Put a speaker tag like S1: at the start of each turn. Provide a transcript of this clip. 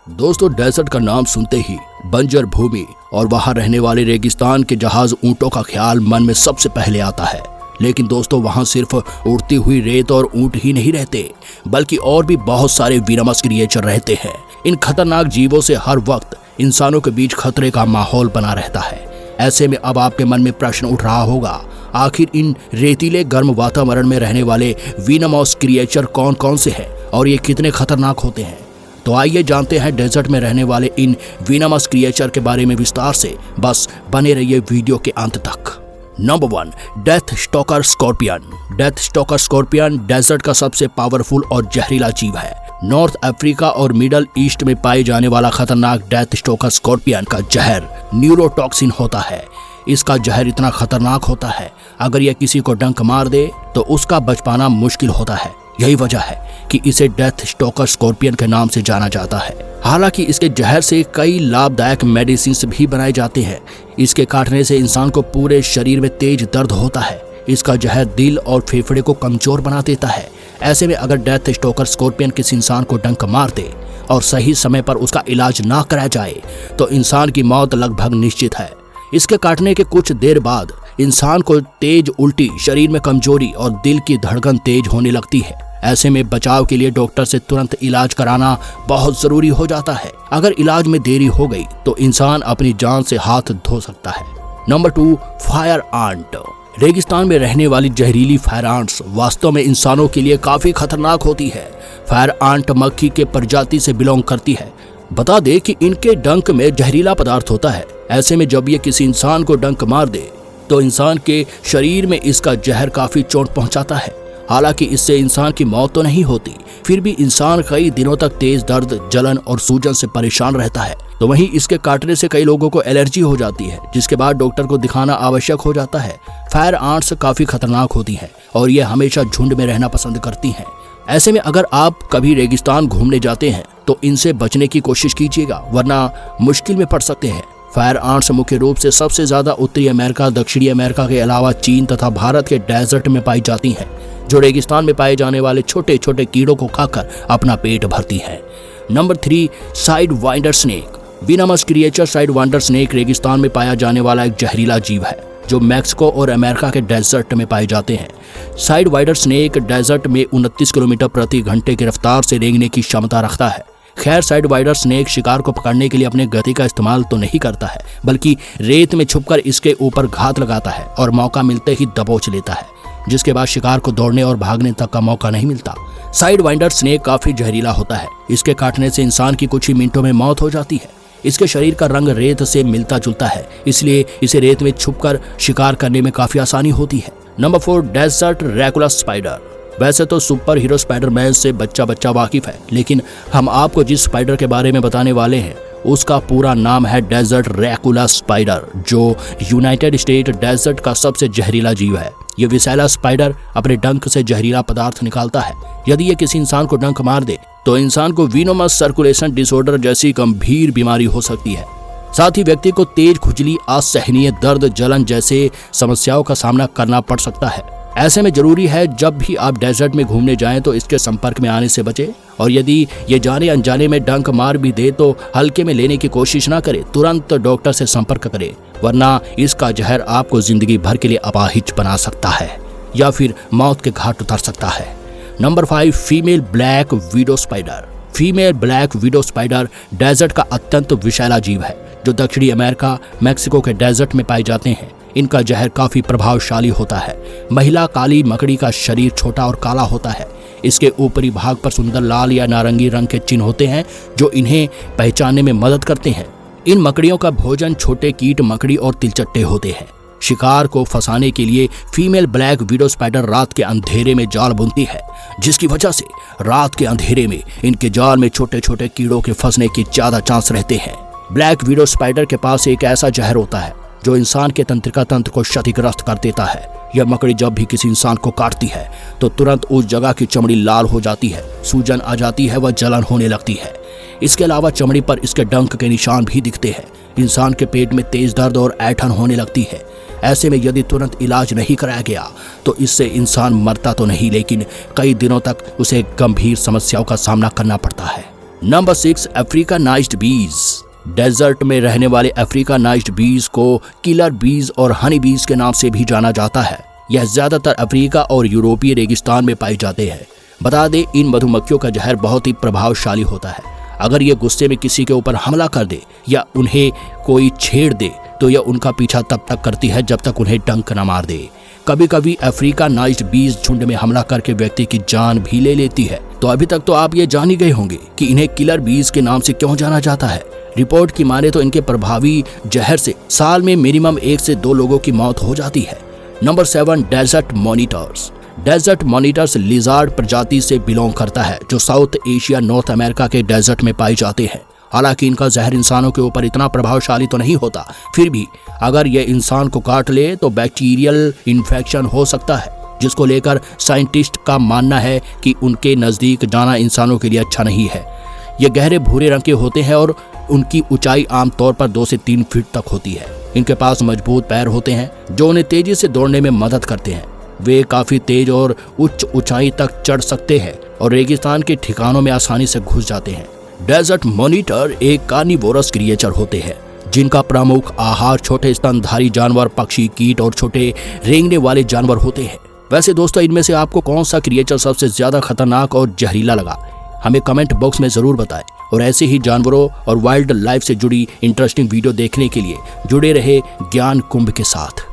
S1: दोस्तों, डेजर्ट का नाम सुनते ही बंजर भूमि और वहां रहने वाले रेगिस्तान के जहाज ऊंटों का ख्याल मन में सबसे पहले आता है। लेकिन दोस्तों, वहां सिर्फ उड़ती हुई रेत और ऊंट ही नहीं रहते, बल्कि और भी बहुत सारे विनमस क्रिएचर रहते हैं। इन खतरनाक जीवों से हर वक्त इंसानों के बीच खतरे का माहौल बना रहता है। ऐसे में अब आपके मन में प्रश्न उठ रहा होगा, आखिर इन रेतीले गर्म वातावरण में रहने वाले विनमस क्रिएचर कौन कौन से हैं और ये कितने खतरनाक होते हैं। तो आइए जानते हैं डेजर्ट में रहने वाले इन विनमस क्रिएचर के बारे में विस्तार से। बस बने रहिए वीडियो के अंत तक। Number 1, death stalker scorpion. Death stalker scorpion desert का सबसे पावरफुल और जहरीला जीव है। नॉर्थ अफ्रीका और मिडल ईस्ट में पाए जाने वाला खतरनाक डेथ स्टॉकर स्कॉर्पियन का जहर न्यूरोटॉक्सिन होता है। इसका जहर इतना खतरनाक होता है, अगर यह किसी को डंक मार दे तो उसका बच पाना मुश्किल होता है। यही वजह है कि इसे डेथ स्टॉकर स्कॉर्पियन के नाम से जाना जाता है। हालांकि इसके जहर से कई लाभदायक मेडिसिन भी बनाए जाते हैं। इसके काटने से इंसान को पूरे शरीर में तेज दर्द होता है। इसका जहर दिल और फेफड़े को कमजोर बना देता है। ऐसे में अगर डेथ स्टॉकर स्कॉर्पियन किसी इंसान को डंक मार दे और सही समय पर उसका इलाज ना कराया जाए तो इंसान की मौत लगभग निश्चित है। इसके काटने के कुछ देर बाद इंसान को तेज उल्टी, शरीर में कमजोरी और दिल की धड़कन तेज होने लगती है। ऐसे में बचाव के लिए डॉक्टर से तुरंत इलाज कराना बहुत जरूरी हो जाता है। अगर इलाज में देरी हो गई तो इंसान अपनी जान से हाथ धो सकता है। Number 2, fire ant. रेगिस्तान में रहने वाली जहरीली फायर आंट्स वास्तव में इंसानों के लिए काफी खतरनाक होती है। फायर आंट मक्खी के प्रजाति से बिलोंग करती है। बता दे कि इनके डंक में जहरीला पदार्थ होता है। ऐसे में जब ये किसी इंसान को डंक मार दे तो इंसान के शरीर में इसका जहर काफी चोट पहुंचाता है। हालांकि इससे इंसान की मौत तो नहीं होती, फिर भी इंसान कई दिनों तक तेज दर्द, जलन और सूजन से परेशान रहता है। तो वहीं इसके काटने से कई लोगों को एलर्जी हो जाती है, जिसके बाद डॉक्टर को दिखाना आवश्यक हो जाता है। फायर आंट्स काफी खतरनाक होती हैं और ये हमेशा झुंड में रहना पसंद करती हैं। ऐसे में अगर आप कभी रेगिस्तान घूमने जाते हैं तो इनसे बचने की कोशिश कीजिएगा, वरना मुश्किल में पड़ सकते हैं। फायर आंट्स मुख्य रूप से सबसे ज्यादा उत्तरी अमेरिका, दक्षिणी अमेरिका के अलावा चीन तथा भारत के डेजर्ट में पाई जाती हैं, जो रेगिस्तान में पाए जाने वाले छोटे छोटे कीड़ों को खाकर अपना पेट भरती है। Number 3, side winder snake. Venomous creature side winder snake रेगिस्तान में पाया जाने वाला एक जहरीला जीव है, जो मैक्सिको और अमेरिका के डेजर्ट में पाए जाते हैं। साइड वाइंडर स्नेक डेजर्ट में 29 किलोमीटर प्रति घंटे की रफ्तार से रेंगने की क्षमता रखता है। खैर, साइड वाइंडर स्नेक शिकार को पकड़ने के लिए अपने गति का इस्तेमाल तो नहीं करता है, बल्कि रेत में छुपकर इसके ऊपर घात लगाता है और मौका मिलते ही दबोच लेता है, जिसके बाद शिकार को दौड़ने और भागने तक का मौका नहीं मिलता। साइड वाइंडर स्नेक काफी जहरीला होता है। इसके काटने से इंसान की कुछ ही मिनटों में मौत हो जाती है। इसके शरीर का रंग रेत से मिलता जुलता है, इसलिए इसे रेत में छुपकर शिकार करने में काफी आसानी होती है। Number 4, desert Dracula spider. वैसे तो सुपर हीरो स्पाइडरमैन से बच्चा वाकिफ है, लेकिन हम आपको जिस स्पाइडर के बारे में बताने वाले हैं उसका पूरा नाम है डेजर्ट ड्रैकुला स्पाइडर, जो यूनाइटेड स्टेट डेजर्ट का सबसे जहरीला जीव है। ये विषैला स्पाइडर अपने डंक से जहरीला पदार्थ निकालता है। यदि ये किसी इंसान को डंक मार दे तो इंसान को विनोमस सर्कुलेशन डिसऑर्डर जैसी गंभीर बीमारी हो सकती है। साथ ही व्यक्ति को तेज खुजली, असहनीय दर्द, जलन जैसे समस्याओं का सामना करना पड़ सकता है। ऐसे में जरूरी है जब भी आप डेजर्ट में घूमने जाएं तो इसके संपर्क में आने से बचें, और यदि ये जाने अनजाने में डंक मार भी दे तो हल्के में लेने की कोशिश ना करें। तुरंत डॉक्टर से संपर्क करें, वरना इसका जहर आपको जिंदगी भर के लिए अपाहिज बना सकता है या फिर मौत के घाट उतार सकता है। Number 5, female black widow spider. Female black widow spider desert का अत्यंत विषैला जीव है, जो दक्षिणी अमेरिका, मैक्सिको के डेजर्ट में पाए जाते हैं। इनका जहर काफी प्रभावशाली होता है। महिला काली मकड़ी का शरीर छोटा और काला होता है। इसके ऊपरी भाग पर सुंदर लाल या नारंगी रंग के चिन्ह होते हैं, जो इन्हें पहचानने में मदद करते हैं। इन मकड़ियों का भोजन छोटे कीट मकड़ी और तिलचट्टे होते हैं। शिकार को फंसाने के लिए फीमेल ब्लैक विडो स्पाइडर रात के अंधेरे में जाल बुनती है, जिसकी वजह से रात के अंधेरे में इनके जाल में छोटे छोटे कीड़ों के फंसने की ज्यादा चांस रहते हैं। ब्लैक विडो स्पाइडर के पास एक ऐसा जहर होता है जो इंसान के तंत्रिका तंत्र को क्षतिग्रस्त कर देता है। यह मकड़ी जब भी किसी इंसान को काटती है तो तुरंत उस जगह की चमड़ी लाल हो जाती है, सूजन आ जाती है व जलन होने लगती है। इसके अलावा चमड़ी पर इसके डंक के निशान भी दिखते हैं। इंसान के पेट में तेज दर्द और ऐंठन होने लगती है। ऐसे में यदि तुरंत इलाज नहीं कराया गया तो इससे इंसान मरता तो नहीं, लेकिन कई दिनों तक उसे गंभीर समस्याओं का सामना करना पड़ता है। नंबर 6, अफ्रीकानाइज्ड बीज। डेजर्ट में रहने वाले अफ्रीकानाइज्ड बीज को किलर बीज और हनी बीज के नाम से भी जाना जाता है। यह ज्यादातर अफ्रीका और यूरोपीय रेगिस्तान में पाए जाते हैं। बता दें, इन मधुमक्खियों का जहर बहुत ही प्रभावशाली होता है। अगर ये गुस्से में किसी के ऊपर हमला कर दे या उन्हें कोई छेड़ दे तो यह उनका पीछा तब तक करती है जब तक उन्हें डंक न मार दे। कभी कभी अफ्रीकानाइज्ड बीज झुंड में हमला करके व्यक्ति की जान भी ले लेती है। तो अभी तक तो आप ये जान ही गए होंगे कि इन्हें किलर बीज के नाम से क्यों जाना जाता है। रिपोर्ट की माने तो इनके प्रभावी जहर से साल में मिनिमम 1 से 2 लोगों की मौत हो जाती है। Number 7, desert monitors. Desert monitors lizard प्रजाति से बिलोंग करता है जो साउथ एशिया, नॉर्थ अमेरिका के डेजर्ट में पाए जाते हैं। हालांकि इनका जहर इंसानों के ऊपर इतना प्रभावशाली तो नहीं होता, फिर भी अगर यह इंसान को काट ले तो बैक्टीरियल इन्फेक्शन हो सकता है, जिसको लेकर साइंटिस्ट का मानना है कि उनके नज़दीक जाना इंसानों के लिए अच्छा नहीं है। ये गहरे भूरे रंग के होते हैं और उनकी ऊंचाई आमतौर पर 2 से 3 फीट तक होती है। इनके पास मजबूत पैर होते हैं जो उन्हें तेजी से दौड़ने में मदद करते हैं। वे काफी तेज और उच्च ऊंचाई तक चढ़ सकते हैं और रेगिस्तान के ठिकानों में आसानी से घुस जाते हैं। डेजर्ट मॉनिटर एक कार्निवोरस क्रिएचर होते हैं जिनका प्रमुख आहार छोटे स्तनधारी जानवर, पक्षी, कीट और छोटे रेंगने वाले जानवर होते हैं। वैसे दोस्तों, इनमें से आपको कौन सा क्रिएचर सबसे ज्यादा खतरनाक और जहरीला लगा, हमें कमेंट बॉक्स में जरूर बताएं। और ऐसे ही जानवरों और वाइल्ड लाइफ से जुड़ी इंटरेस्टिंग वीडियो देखने के लिए जुड़े रहे ज्ञान कुंभ के साथ।